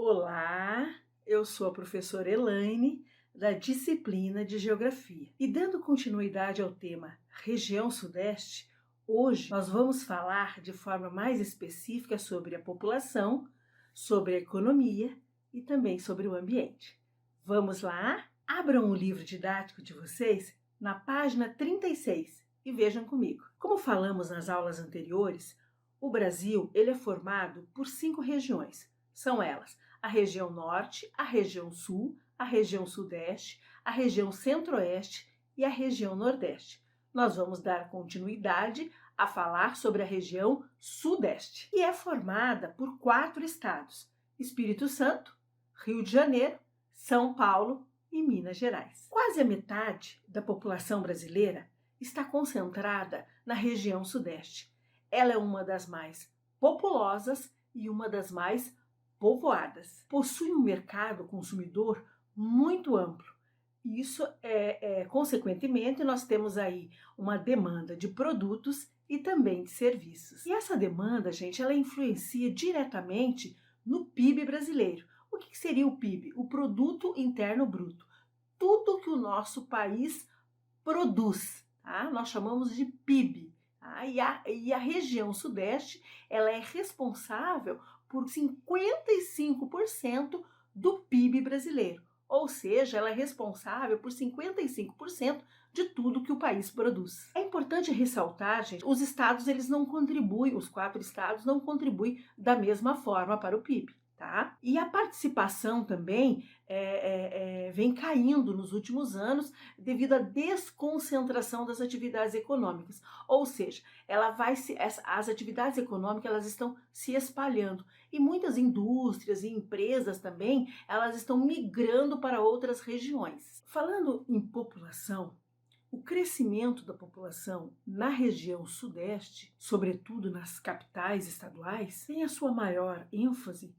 Olá, eu sou a professora Elaine, da disciplina de Geografia. E dando continuidade ao tema Região Sudeste, hoje nós vamos falar de forma mais específica sobre a população, sobre a economia e também sobre o ambiente. Vamos lá? Abram o livro didático de vocês na página 36 e vejam comigo. Como falamos nas aulas anteriores, o Brasil ele é formado por 5 regiões. São elas a região Norte, a região Sul, a região Sudeste, a região Centro-Oeste e a região Nordeste. Nós vamos dar continuidade a falar sobre a região Sudeste, que é formada por 4 estados: Espírito Santo, Rio de Janeiro, São Paulo e Minas Gerais. Quase a metade da população brasileira está concentrada na região Sudeste. Ela é uma das mais populosas e uma das mais povoadas. Possui um mercado consumidor muito amplo. Isso consequentemente, nós temos aí uma demanda de produtos e também de serviços. E essa demanda, gente, ela influencia diretamente no PIB brasileiro. O que seria o PIB? O Produto Interno Bruto. Tudo que o nosso país produz, tá? Nós chamamos de PIB. Tá? E a região Sudeste, ela é responsável por 55% do PIB brasileiro. Ou seja, ela é responsável por 55% de tudo que o país produz. É importante ressaltar, gente, os estados eles não contribuem, os 4 estados não contribuem da mesma forma para o PIB. Tá? E a participação também vem caindo nos últimos anos devido à desconcentração das atividades econômicas. Ou seja, as atividades econômicas elas estão se espalhando e muitas indústrias e empresas também elas estão migrando para outras regiões. Falando em população, o crescimento da população na região Sudeste, sobretudo nas capitais estaduais, tem a sua maior ênfase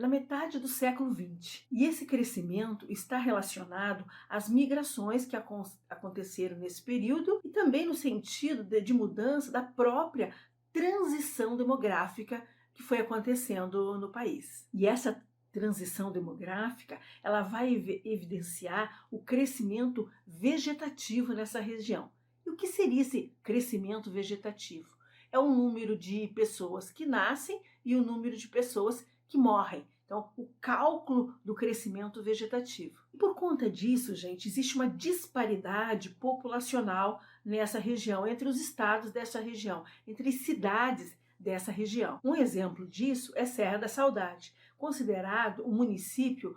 na metade do século XX. E esse crescimento está relacionado às migrações que aconteceram nesse período e também no sentido de mudança da própria transição demográfica que foi acontecendo no país. E essa transição demográfica, ela vai evidenciar o crescimento vegetativo nessa região. E o que seria esse crescimento vegetativo? É o número de pessoas que nascem e o número de pessoas que morrem. Então, o cálculo do crescimento vegetativo. E por conta disso, gente, existe uma disparidade populacional nessa região, entre os estados dessa região, entre as cidades dessa região. Um exemplo disso é Serra da Saudade, considerado o município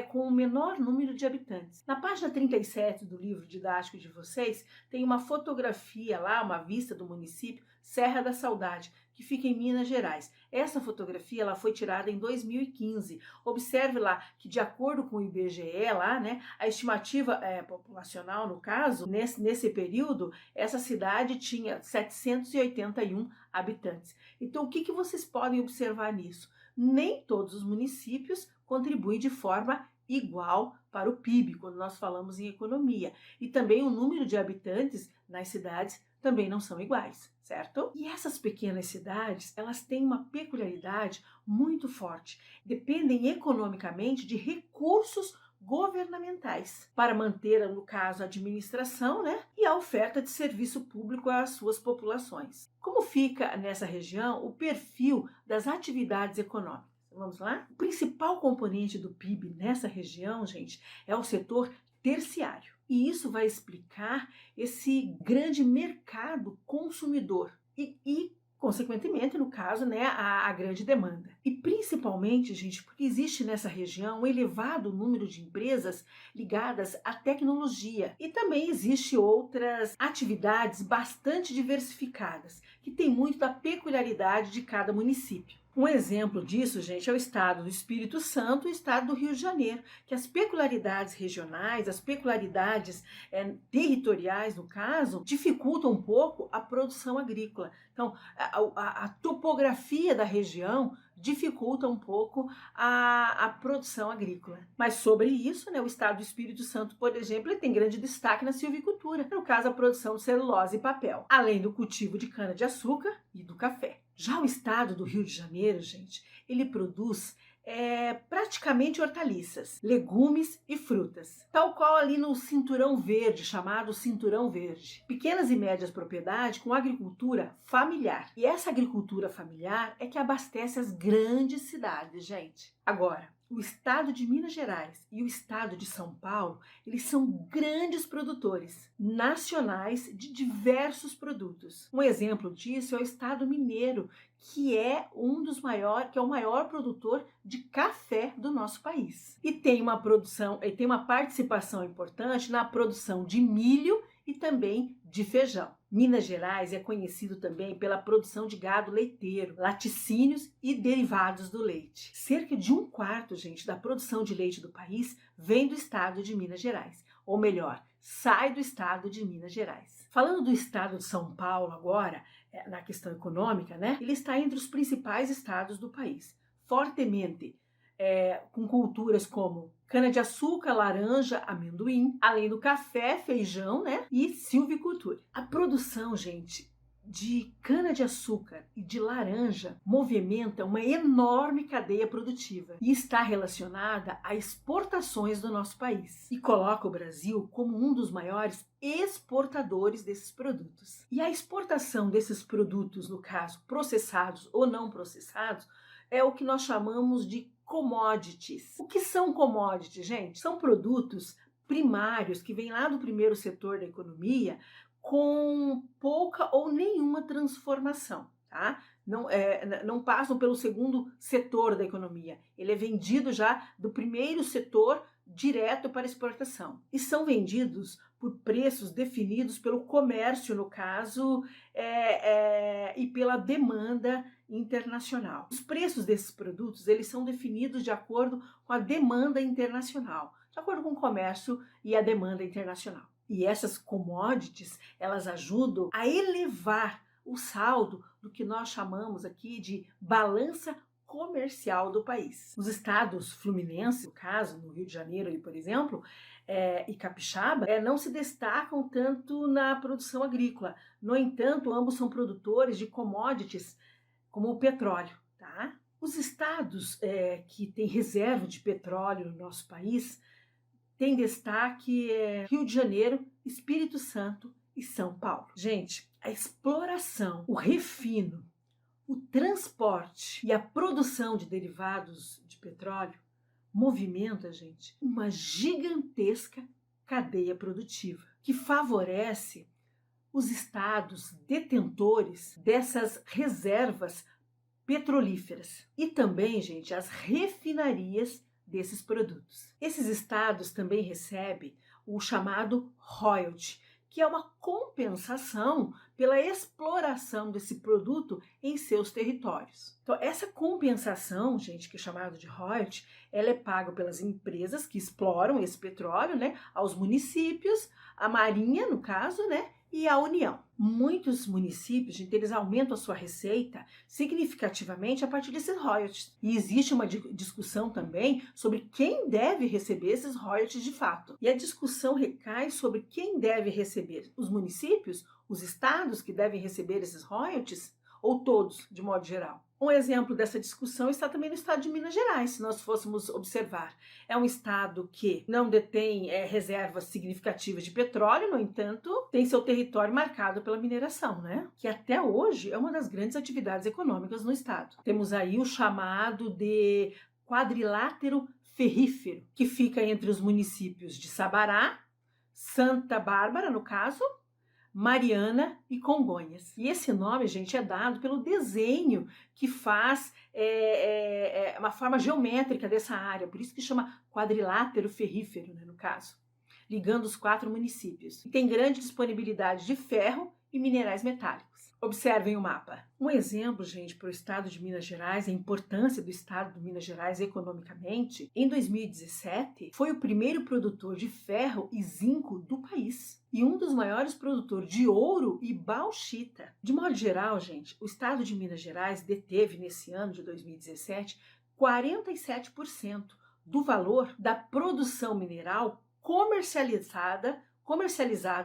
com o menor número de habitantes. Na página 37 do livro didático de vocês, tem uma fotografia lá, uma vista do município Serra da Saudade, que fica em Minas Gerais. Essa fotografia ela foi tirada em 2015. Observe lá que, de acordo com o IBGE, lá, né, a estimativa populacional, no caso, nesse período, essa cidade tinha 781 habitantes. Então, o que vocês podem observar nisso? Nem todos os municípios contribuem de forma igual para o PIB, quando nós falamos em economia. E também o número de habitantes nas cidades também não são iguais, certo? E essas pequenas cidades, elas têm uma peculiaridade muito forte. Dependem economicamente de recursos governamentais para manter, no caso, a administração, né, e a oferta de serviço público às suas populações. Como fica nessa região o perfil das atividades econômicas? Vamos lá? O principal componente do PIB nessa região, gente, é o setor terciário. E isso vai explicar esse grande mercado consumidor e consequentemente, no caso, né, a grande demanda. E principalmente, gente, porque existe nessa região um elevado número de empresas ligadas à tecnologia. E também existe outras atividades bastante diversificadas, que tem muito da peculiaridade de cada município. Um exemplo disso, gente, é o estado do Espírito Santo e o estado do Rio de Janeiro, que as peculiaridades regionais, as peculiaridades territoriais, no caso, dificultam um pouco a produção agrícola. Então, a topografia da região dificulta um pouco a produção agrícola. Mas sobre isso, né, o estado do Espírito Santo, por exemplo, ele tem grande destaque na silvicultura, no caso a produção de celulose e papel, além do cultivo de cana-de-açúcar e do café. Já o estado do Rio de Janeiro, gente, ele produz praticamente hortaliças, legumes e frutas, tal qual ali no cinturão verde, chamado cinturão verde. Pequenas e médias propriedades com agricultura familiar. E essa agricultura familiar é que abastece as grandes cidades, gente. Agora, o estado de Minas Gerais e o estado de São Paulo, eles são grandes produtores nacionais de diversos produtos. Um exemplo disso é o estado mineiro, que é o maior produtor de café do nosso país. E tem uma participação importante na produção de milho e também de feijão. Minas Gerais é conhecido também pela produção de gado leiteiro, laticínios e derivados do leite. Cerca de 1/4, gente, da produção de leite do país vem do estado de Minas Gerais, ou melhor, sai do estado de Minas Gerais. Falando do estado de São Paulo agora, na questão econômica, né? Ele está entre os principais estados do país, fortemente com culturas como cana-de-açúcar, laranja, amendoim, além do café, feijão, né? E silvicultura. A produção, gente, de cana-de-açúcar e de laranja movimenta uma enorme cadeia produtiva e está relacionada a exportações do nosso país e coloca o Brasil como um dos maiores exportadores desses produtos. E a exportação desses produtos, no caso processados ou não processados, é o que nós chamamos de commodities. O que são commodities, gente? São produtos primários que vêm lá do primeiro setor da economia com pouca ou nenhuma transformação, tá? Não passam pelo segundo setor da economia. Ele é vendido já do primeiro setor direto para exportação. E são vendidos por preços definidos pelo comércio, no caso, e pela demanda internacional. Os preços desses produtos, eles são definidos de acordo com a demanda internacional, de acordo com o comércio e a demanda internacional. E essas commodities, elas ajudam a elevar o saldo do que nós chamamos aqui de balança comercial do país. Os estados fluminenses, no caso, no Rio de Janeiro, por exemplo, e Capixaba, não se destacam tanto na produção agrícola. No entanto, ambos são produtores de commodities como o petróleo, tá? Os estados que têm reserva de petróleo no nosso país têm destaque Rio de Janeiro, Espírito Santo e São Paulo. Gente, a exploração, o refino, o transporte e a produção de derivados de petróleo movimenta, gente, uma gigantesca cadeia produtiva que favorece os estados detentores dessas reservas petrolíferas e também, gente, as refinarias desses produtos. Esses estados também recebem o chamado royalty, que é uma compensação pela exploração desse produto em seus territórios. Então, essa compensação, gente, que é chamada de royalty, ela é paga pelas empresas que exploram esse petróleo, né, aos municípios, à Marinha, no caso, né, e à União. Muitos municípios, gente, eles aumentam a sua receita significativamente a partir desses royalties. E existe uma discussão também sobre quem deve receber esses royalties de fato. E a discussão recai sobre quem deve receber: os municípios, os estados que devem receber esses royalties, ou todos, de modo geral. Um exemplo dessa discussão está também no estado de Minas Gerais, se nós fôssemos observar. É um estado que não detém reservas significativas de petróleo, no entanto, tem seu território marcado pela mineração, né? Que até hoje é uma das grandes atividades econômicas no estado. Temos aí o chamado de quadrilátero ferrífero, que fica entre os municípios de Sabará, Santa Bárbara, no caso, Mariana e Congonhas. E esse nome, gente, é dado pelo desenho que faz uma forma geométrica dessa área, por isso que chama quadrilátero ferrífero, né, no caso, ligando os 4 municípios. E tem grande disponibilidade de ferro e minerais metálicos. Observem o mapa. Um exemplo, gente, para o estado de Minas Gerais, a importância do estado de Minas Gerais economicamente, em 2017, foi o primeiro produtor de ferro e zinco do país e um dos maiores produtores de ouro e bauxita. De modo geral, gente, o estado de Minas Gerais deteve nesse ano de 2017 47% do valor da produção mineral comercializada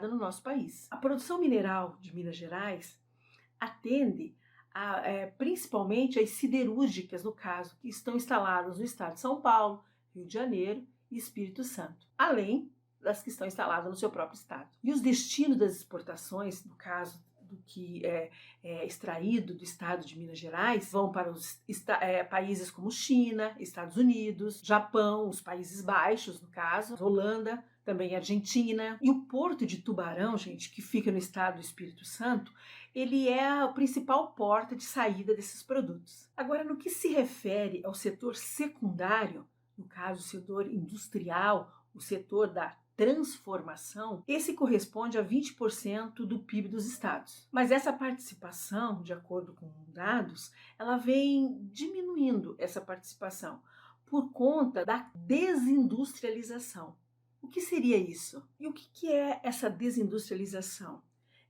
no nosso país. A produção mineral de Minas Gerais atende principalmente as siderúrgicas, no caso, que estão instaladas no estado de São Paulo, Rio de Janeiro e Espírito Santo, além das que estão instaladas no seu próprio estado. E os destinos das exportações, no caso do que é extraído do estado de Minas Gerais, vão para os países como China, Estados Unidos, Japão, os Países Baixos, no caso, Holanda, também Argentina. E o Porto de Tubarão, gente, que fica no estado do Espírito Santo, ele é a principal porta de saída desses produtos. Agora, no que se refere ao setor secundário, no caso, o setor industrial, o setor da transformação, esse corresponde a 20% do PIB dos estados. Mas essa participação, de acordo com dados, ela vem diminuindo essa participação por conta da desindustrialização. O que seria isso? E o que é essa desindustrialização?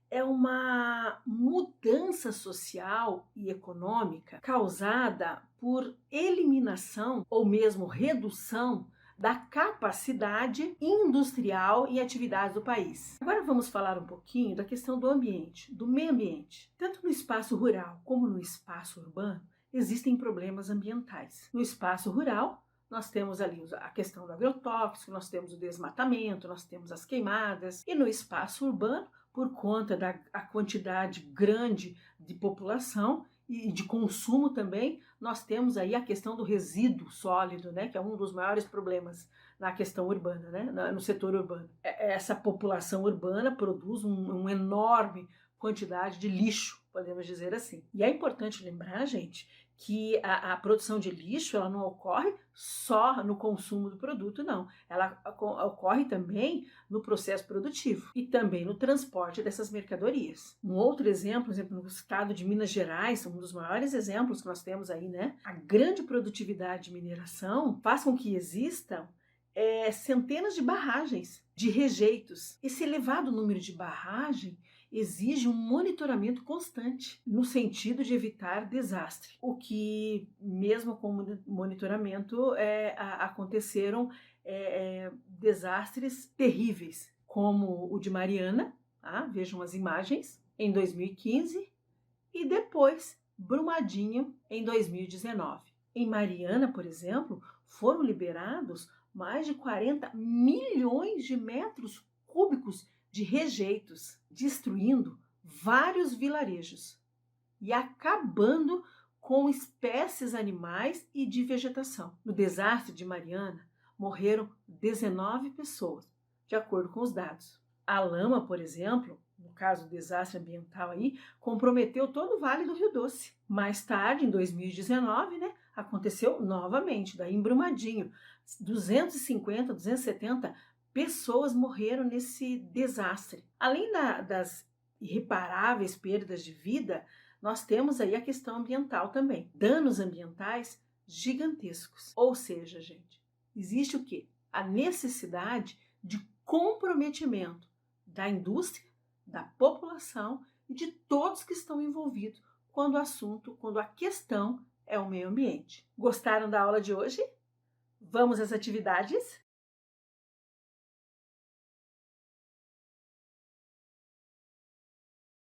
É uma mudança social e econômica causada por eliminação ou mesmo redução da capacidade industrial e atividades do país. Agora vamos falar um pouquinho da questão do ambiente, do meio ambiente. Tanto no espaço rural como no espaço urbano, existem problemas ambientais. No espaço rural, nós temos ali a questão do agrotóxico, nós temos o desmatamento, nós temos as queimadas. E no espaço urbano, por conta da quantidade grande de população e de consumo também, nós temos aí a questão do resíduo sólido, né, que é um dos maiores problemas na questão urbana, né, no setor urbano. Essa população urbana produz uma enorme quantidade de lixo, podemos dizer assim. E é importante lembrar, gente, que a produção de lixo ela não ocorre só no consumo do produto, não. Ela ocorre também no processo produtivo e também no transporte dessas mercadorias. Um outro exemplo, no estado de Minas Gerais, um dos maiores exemplos que nós temos aí, né? A grande produtividade de mineração faz com que existam centenas de barragens de rejeitos. Esse elevado número de barragens exige um monitoramento constante, no sentido de evitar desastre. O que, mesmo com o monitoramento, aconteceram desastres terríveis, como o de Mariana, vejam as imagens, em 2015, e depois Brumadinho, em 2019. Em Mariana, por exemplo, foram liberados mais de 40 milhões de metros cúbicos de rejeitos, destruindo vários vilarejos e acabando com espécies animais e de vegetação. No desastre de Mariana, morreram 19 pessoas, de acordo com os dados. A lama, por exemplo, no caso do desastre ambiental aí, comprometeu todo o Vale do Rio Doce. Mais tarde, em 2019, né, aconteceu novamente, daí em Brumadinho, 250, 270 pessoas morreram nesse desastre. Além das irreparáveis perdas de vida, nós temos aí a questão ambiental também. Danos ambientais gigantescos. Ou seja, gente, existe o quê? A necessidade de comprometimento da indústria, da população e de todos que estão envolvidos quando a questão é o meio ambiente. Gostaram da aula de hoje? Vamos às atividades?